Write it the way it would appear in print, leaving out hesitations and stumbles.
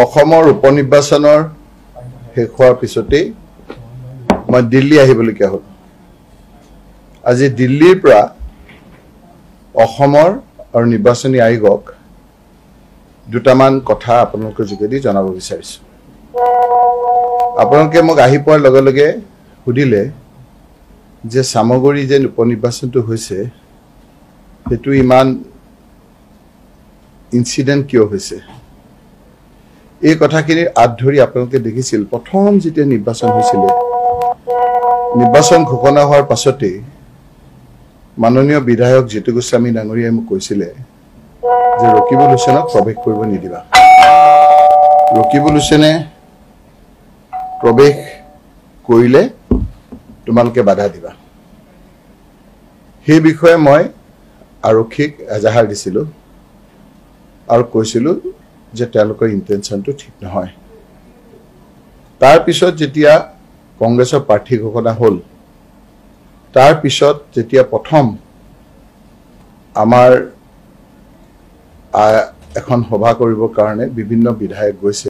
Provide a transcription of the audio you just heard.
অসমৰ উপনিৰ্বাচনৰ শেষ হোৱাৰ পিছতেই মই দিল্লী আহিবলগীয়া হ'ল। আজি দিল্লীৰ পৰা অসমৰ আৰু নিৰ্বাচনী আয়োগক দুটামান কথা আপোনালোকৰ যোগেদি জনাব বিচাৰিছোঁ। আপোনালোকে মোক আহি পোৱাৰ লগে লগে সুধিলে যে সামগ্ৰী যে উপনিৰ্বাচনটো হৈছে সেইটো ইমান ইনসিডেন্ট কিয় হৈছে। এই কথাখিনিৰ আঁত ধৰি আপোনালোকে দেখিছিল প্ৰথম যেতিয়া নিৰ্বাচন হৈছিল, নিৰ্বাচন ঘোষণা হোৱাৰ পাছতেই মাননীয় বিধায়ক জিতু গোস্বামী ডাঙৰীয়াই মোক কৈছিলে যে ৰকিবুল হুছেইনক প্ৰৱেশ কৰিব নিদিবা। ৰকিবুল হুছেইনে প্ৰৱেশ কৰিলে তোমালোকে বাধা দিবা। সেই বিষয়ে মই আৰক্ষীক এজাহাৰ দিছিলোঁ আৰু কৈছিলোঁ যে তেওঁলোকৰ ইণ্টেনশ্যনটো ঠিক নহয়। তাৰ পিছত যেতিয়া কংগ্ৰেছৰ প্ৰাৰ্থী ঘোষণা হ'ল, তাৰ পিছত যেতিয়া প্ৰথম আমাৰ এখন সভা কৰিবৰ কাৰণে বিভিন্ন বিধায়ক গৈছে,